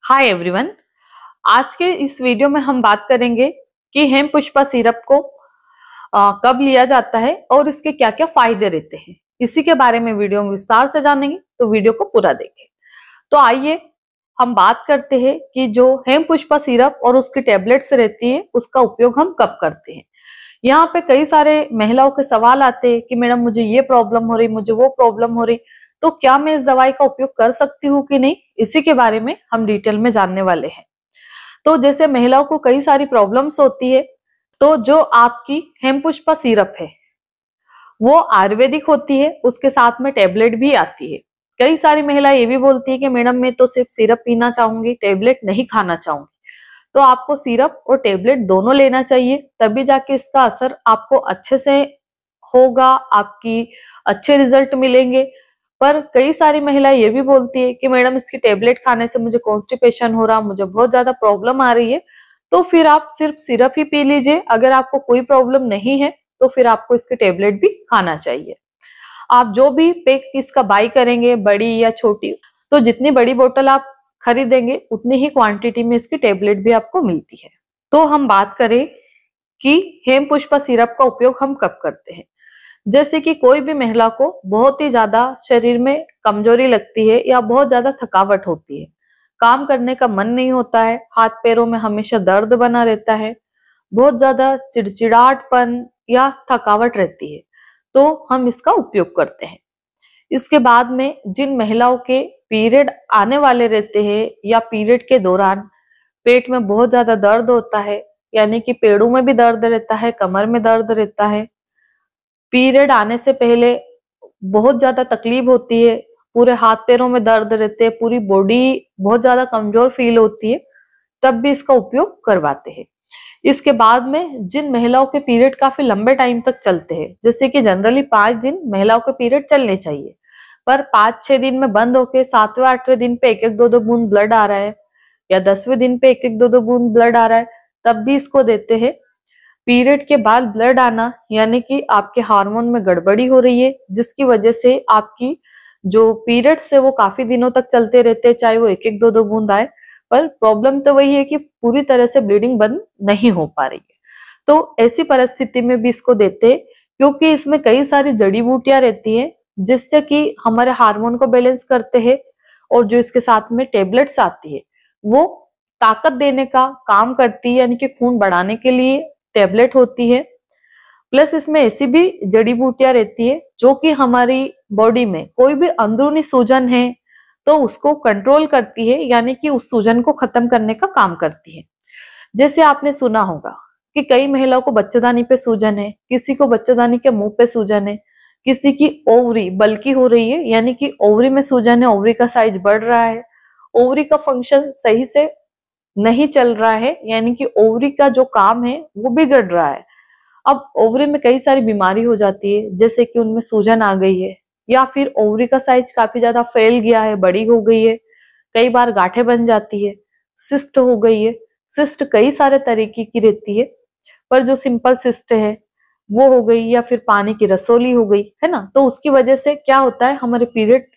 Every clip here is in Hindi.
Hi everyone. आज के इस वीडियो में हम बात करेंगे कि हेमपुष्पा सिरप को कब लिया जाता है और इसके क्या क्या फायदे रहते हैं। इसी के बारे में वीडियो में विस्तार से जानेंगे, तो वीडियो को पूरा देखें। तो आइए हम बात करते हैं कि जो हेमपुष्पा सिरप और उसकी टेबलेट्स रहती है उसका उपयोग हम कब करते हैं। यहाँ पे कई सारे महिलाओं के सवाल आते हैं कि मैडम मुझे ये प्रॉब्लम हो रही, मुझे वो प्रॉब्लम हो रही, तो क्या मैं इस दवाई का उपयोग कर सकती हूँ कि नहीं, इसी के बारे में हम डिटेल में जानने वाले हैं। तो जैसे महिलाओं को कई सारी प्रॉब्लम्स होती है, तो जो आपकी हेमपुष्पा सिरप है वो आयुर्वेदिक होती है, उसके साथ में टेबलेट भी आती है। कई सारी महिलाएं ये भी बोलती है कि मैडम मैं तो सिर्फ सिरप पीना चाहूंगी, टेबलेट नहीं खाना चाहूंगी। तो आपको सिरप और टेबलेट दोनों लेना चाहिए, तभी जाके इसका असर आपको अच्छे से होगा, आपकी अच्छे रिजल्ट मिलेंगे। पर कई सारी महिलाएं ये भी बोलती है कि मैडम इसकी टेबलेट खाने से मुझे कॉन्स्टिपेशन हो रहा, मुझे बहुत ज्यादा प्रॉब्लम आ रही है। तो फिर आप सिर्फ सिरप ही पी लीजिए। अगर आपको कोई प्रॉब्लम नहीं है तो फिर आपको इसकी टेबलेट भी खाना चाहिए। आप जो भी पैक इसका बाई करेंगे, बड़ी या छोटी, तो जितनी बड़ी बोतल आप खरीदेंगे उतनी ही क्वांटिटी में इसकी टेबलेट भी आपको मिलती है। तो हम बात करें कि हेमपुष्पा सिरप का उपयोग हम कब करते हैं। जैसे कि कोई भी महिला को बहुत ही ज्यादा शरीर में कमजोरी लगती है या बहुत ज्यादा थकावट होती है, काम करने का मन नहीं होता है, हाथ पैरों में हमेशा दर्द बना रहता है, बहुत ज्यादा चिड़चिड़ाहटपन या थकावट रहती है, तो हम इसका उपयोग करते हैं। इसके बाद में जिन महिलाओं के पीरियड आने वाले रहते हैं या पीरियड के दौरान पेट में बहुत ज्यादा दर्द होता है, यानी कि पेड़ों में भी दर्द रहता है, कमर में दर्द रहता है, पीरियड आने से पहले बहुत ज्यादा तकलीफ होती है, पूरे हाथ पैरों में दर्द रहते हैं, पूरी बॉडी बहुत ज्यादा कमजोर फील होती है, तब भी इसका उपयोग करवाते हैं। इसके बाद में जिन महिलाओं के पीरियड काफी लंबे टाइम तक चलते हैं, जैसे कि जनरली 5 दिन महिलाओं के पीरियड चलने चाहिए, पर 5-6 दिन में बंद होके 7वें-8वें दिन पे एक एक दो दो बूंद ब्लड आ रहा है, या 10वें दिन पे एक एक दो दो बूंद ब्लड आ रहा है, तब भी इसको देते हैं। पीरियड के बाद ब्लड आना यानी कि आपके हार्मोन में गड़बड़ी हो रही है, जिसकी वजह से आपकी जो पीरियड्स है वो काफी दिनों तक चलते रहते हैं, चाहे वो एक एक दो दो बूंद आए, पर प्रॉब्लम तो वही है कि पूरी तरह से ब्लीडिंग बंद नहीं हो पा रही है। तो ऐसी परिस्थिति में भी इसको देते हैं, क्योंकि इसमें कई सारी जड़ी बूटियां रहती हैं जिससे कि हमारे हार्मोन को बैलेंस करते हैं, और जो इसके साथ में टेबलेट्स आती है वो ताकत देने का काम करती है, यानी कि खून बढ़ाने के लिए टेबलेट होती है। प्लस इसमें ऐसी भी जड़ी बूटियां रहती है जो कि हमारी बॉडी में कोई भी अंदरूनी सूजन है तो उसको कंट्रोल करती है, यानी कि उस सूजन को खत्म करने का काम करती है। जैसे आपने सुना होगा कि कई महिलाओं को बच्चेदानी पे सूजन है, किसी को बच्चेदानी के मुंह पे सूजन है, किसी की ओवरी बल्की हो रही है, यानी कि ओवरी में सूजन है, ओवरी का साइज बढ़ रहा है, ओवरी का फंक्शन सही से नहीं चल रहा है, यानी कि ओवरी का जो काम है वो बिगड़ रहा है। अब ओवरी में कई सारी बीमारी हो जाती है, जैसे कि उनमें सूजन आ गई है, या फिर ओवरी का साइज काफी ज्यादा फैल गया है, बड़ी हो गई है, कई बार गांठें बन जाती है, सिस्ट हो गई है। सिस्ट कई सारे तरीके की रहती है, पर जो सिंपल सिस्ट है वो हो गई, या फिर पानी की रसोली हो गई है ना, तो उसकी वजह से क्या होता है, हमारे पीरियड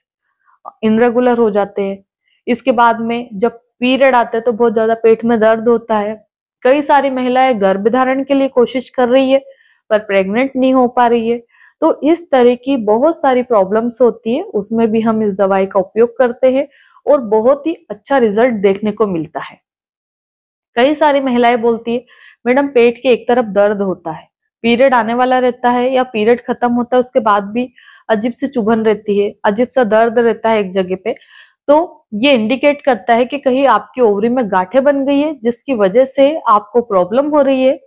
इनरेगुलर हो जाते हैं। इसके बाद में जब पीरियड आते हैं तो बहुत ज्यादा पेट में दर्द होता है। कई सारी महिलाएं गर्भ धारण के लिए कोशिश कर रही है पर प्रेग्नेंट नहीं हो पा रही है। तो इस तरह की बहुत सारी प्रॉब्लम्स होती है, उसमें भी हम इस दवाई का उपयोग करते हैं और बहुत ही अच्छा रिजल्ट देखने को मिलता है। कई सारी महिलाएं बोलती है मैडम पेट के एक तरफ दर्द होता है, पीरियड आने वाला रहता है या पीरियड खत्म होता है उसके बाद भी अजीब सी चुभन रहती है, अजीब सा दर्द रहता है एक जगह पे, तो ये इंडिकेट करता है कि कहीं आपकी ओवरी में गांठें बन गई है जिसकी वजह से आपको प्रॉब्लम हो रही है।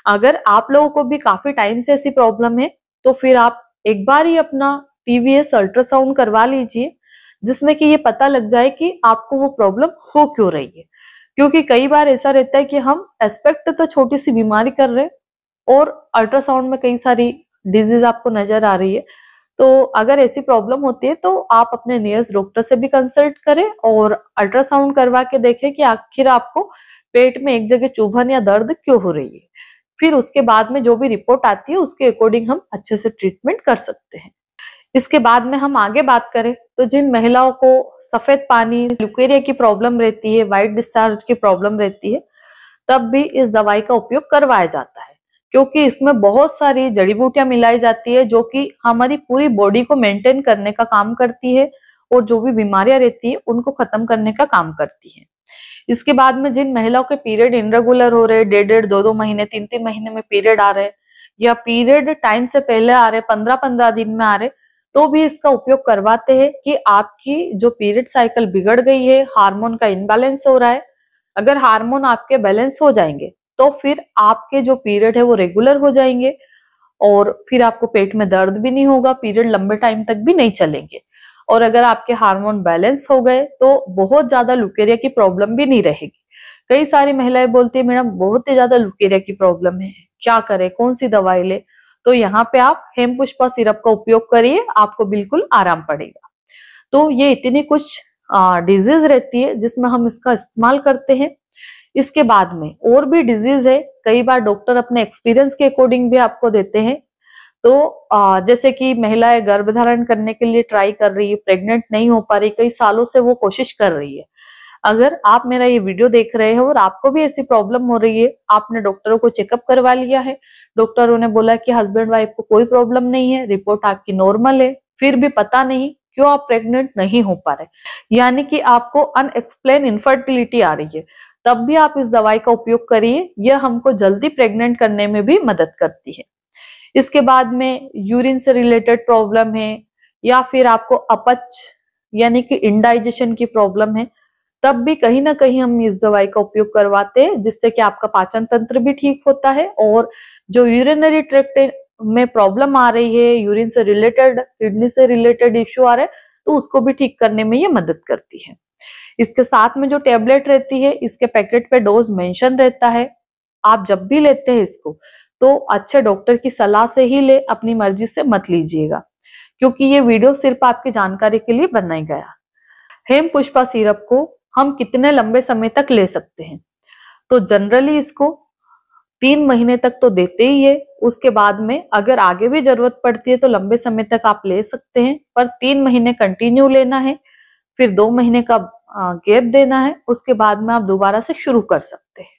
अगर आप लोगों को भी काफी टाइम से ऐसी प्रॉब्लम है तो फिर आप एक बार ही अपना टीवीएस अल्ट्रासाउंड करवा लीजिए, जिसमें कि ये पता लग जाए कि आपको वो प्रॉब्लम हो क्यों रही है। क्योंकि कई बार ऐसा रहता है कि हम एक्सपेक्ट तो छोटी सी बीमारी कर रहे हैं और अल्ट्रासाउंड में कई सारी डिजीज आपको नजर आ रही है। तो अगर ऐसी प्रॉब्लम होती है तो आप अपने नियरेस्ट डॉक्टर से भी कंसल्ट करें और अल्ट्रासाउंड करवा के देखें कि आखिर आपको पेट में एक जगह चुभन या दर्द क्यों हो रही है। फिर उसके बाद में जो भी रिपोर्ट आती है उसके अकॉर्डिंग हम अच्छे से ट्रीटमेंट कर सकते हैं। इसके बाद में हम आगे बात करें तो जिन महिलाओं को सफेद पानी, ल्यूकेरिया की प्रॉब्लम रहती है, व्हाइट डिस्चार्ज की प्रॉब्लम रहती है, तब भी इस दवाई का उपयोग करवाया जाता है, क्योंकि इसमें बहुत सारी जड़ी बूटियां मिलाई जाती है जो कि हमारी पूरी बॉडी को मेंटेन करने का काम करती है और जो भी बीमारियां रहती है उनको खत्म करने का काम करती है। इसके बाद में जिन महिलाओं के पीरियड इरेगुलर हो रहे, 1.5-1.5, 2-2 महीने, 3-3 महीने में पीरियड आ रहे, या पीरियड टाइम से पहले आ रहे, 15-15 दिन में आ रहे, तो भी इसका उपयोग करवाते हैं कि आपकी जो पीरियड साइकिल बिगड़ गई है, हार्मोन का इनबैलेंस हो रहा है। अगर हार्मोन आपके बैलेंस हो जाएंगे तो फिर आपके जो पीरियड है वो रेगुलर हो जाएंगे और फिर आपको पेट में दर्द भी नहीं होगा, पीरियड लंबे टाइम तक भी नहीं चलेंगे। और अगर आपके हार्मोन बैलेंस हो गए तो बहुत ज्यादा लुकेरिया की प्रॉब्लम भी नहीं रहेगी। कई सारी महिलाएं बोलती है मैडम बहुत ही ज्यादा लुकेरिया की प्रॉब्लम है, क्या करें, कौन सी दवाई ले? तो यहाँ पे आप हेमपुष्पा सिरप का उपयोग करिए, आपको बिल्कुल आराम पड़ेगा। तो ये इतनी कुछ डिजीज रहती है जिसमें हम इसका इस्तेमाल करते हैं। इसके बाद में और भी डिजीज है, कई बार डॉक्टर अपने एक्सपीरियंस के अकॉर्डिंग भी आपको देते हैं। तो जैसे कि महिलाएं गर्भधारण करने के लिए ट्राई कर रही है, प्रेग्नेंट नहीं हो पा रही, कई सालों से वो कोशिश कर रही है। अगर आप मेरा ये वीडियो देख रहे हो और आपको भी ऐसी प्रॉब्लम हो रही है, आपने डॉक्टरों को चेकअप करवा लिया है, डॉक्टरों ने बोला कि हस्बैंड वाइफ को कोई प्रॉब्लम नहीं है, रिपोर्ट आपकी नॉर्मल है, फिर भी पता नहीं क्यों आप प्रेग्नेंट नहीं हो पा रहे, यानी कि आपको अनएक्सप्लेन इनफर्टिलिटी आ रही है, तब भी आप इस दवाई का उपयोग करिए। यह हमको जल्दी प्रेग्नेंट करने में भी मदद करती है। इसके बाद में यूरिन से रिलेटेड प्रॉब्लम है या फिर आपको अपच यानी कि इंडाइजेशन की प्रॉब्लम है, तब भी कहीं ना कहीं हम इस दवाई का उपयोग करवाते हैं, जिससे कि आपका पाचन तंत्र भी ठीक होता है और जो यूरिनरी ट्रैक्ट में प्रॉब्लम आ रही है, यूरिन से रिलेटेड, किडनी से रिलेटेड इश्यू आ रहा है, तो उसको भी ठीक करने में ये मदद करती है। इसके साथ में जो टेबलेट रहती है, इसके पैकेट पे डोज मेंशन रहता है। आप जब भी लेते हैं इसको तो अच्छे डॉक्टर की सलाह से ही ले, अपनी मर्जी से मत लीजिएगा, क्योंकि ये वीडियो सिर्फ आपकी जानकारी के लिए बनाया गया। हेमपुष्पा सिरप को हम कितने लंबे समय तक ले सकते हैं? तो जनरली इसको 3 महीने तक तो देते ही है। उसके बाद में अगर आगे भी जरूरत पड़ती है तो लंबे समय तक आप ले सकते हैं, पर 3 महीने कंटिन्यू लेना है, फिर 2 महीने का गैप देना है, उसके बाद में आप दोबारा से शुरू कर सकते हैं।